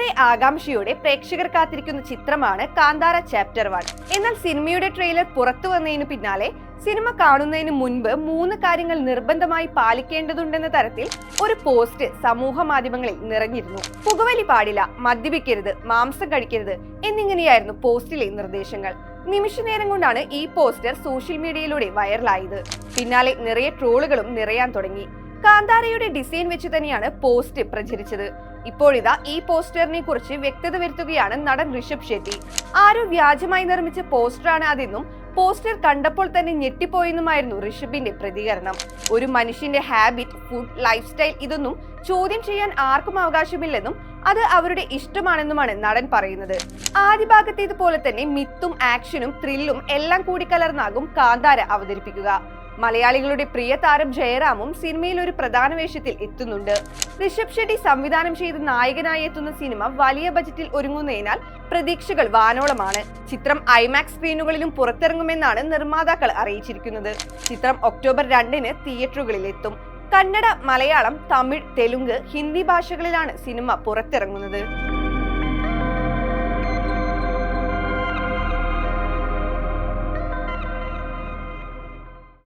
ഏറെ ആകാംക്ഷയോടെ പ്രേക്ഷകർ കാത്തിരിക്കുന്ന ചിത്രമാണ് കാന്താര ചാപ്റ്റർ 1. എന്നാൽ സിനിമയുടെ ട്രെയിലർ പുറത്തു വന്നതിനു പിന്നാലെ സിനിമ കാണുന്നതിന് മുൻപ് 3 കാര്യങ്ങൾ നിർബന്ധമായി പാലിക്കേണ്ടതുണ്ടെന്ന തരത്തിൽ ഒരു പോസ്റ്റ് സമൂഹ മാധ്യമങ്ങളിൽ നിറഞ്ഞിരുന്നു. പുകവലി പാടില്ല, മദ്യപിക്കരുത്, മാംസം കഴിക്കരുത് എന്നിങ്ങനെയായിരുന്നു പോസ്റ്റിലെ നിർദ്ദേശങ്ങൾ. നിമിഷ നേരം കൊണ്ടാണ് ഈ പോസ്റ്റർ സോഷ്യൽ മീഡിയയിലൂടെ വൈറലായത്. പിന്നാലെ നിറയെ ട്രോളുകളും നിറയാൻ തുടങ്ങി. കാന്താരയുടെ ഡിസൈൻ വെച്ച് തന്നെയാണ് പോസ്റ്റ് പ്രചരിച്ചത്. ഇപ്പോഴിതാ ഈ പോസ്റ്ററിനെ കുറിച്ച് വ്യക്തത വരുത്തുകയാണ് നടൻ ഋഷഭ് ഷെട്ടി. ആരോ വ്യാജമായി നിർമ്മിച്ച പോസ്റ്ററാണ് അതെന്നും പോസ്റ്റർ കണ്ടപ്പോൾ തന്നെ ഞെട്ടിപ്പോയെന്നുമായിരുന്നു ഋഷഭിന്റെ പ്രതികരണം. ഒരു മനുഷ്യന്റെ ഹാബിറ്റ്, ഫുഡ്, ലൈഫ് സ്റ്റൈൽ ഇതൊന്നും ചോദ്യം ചെയ്യാൻ ആർക്കും അവകാശമില്ലെന്നും അത് അവരുടെ ഇഷ്ടമാണെന്നുമാണ് നടൻ പറയുന്നത്. ആദ്യ ഭാഗത്തേതുപോലെ തന്നെ മിത്തും ആക്ഷനും ത്രില്ലും എല്ലാം കൂടിക്കലർന്നാകും കാന്താര അവതരിപ്പിക്കുക. മലയാളികളുടെ പ്രിയ താരം ജയറാമും സിനിമയിൽ ഒരു പ്രധാന വേഷത്തിൽ എത്തുന്നുണ്ട്. ഋഷഭ് ഷെട്ടി സംവിധാനം ചെയ്ത് നായകനായി എത്തുന്ന സിനിമ വലിയ ബജറ്റിൽ ഒരുങ്ങുന്നതിനാൽ പ്രതീക്ഷകൾ വാനോളമാണ്. ചിത്രം ഐമാക്സ് സ്ക്രീനുകളിലും പുറത്തിറങ്ങുമെന്നാണ് നിർമ്മാതാക്കൾ അറിയിച്ചിരിക്കുന്നത്. ചിത്രം ഒക്ടോബർ 2-ന് തിയേറ്ററുകളിൽ എത്തും. കന്നഡ, മലയാളം, തമിഴ്, തെലുങ്ക്, ഹിന്ദി ഭാഷകളിലാണ് സിനിമ പുറത്തിറങ്ങുന്നത്.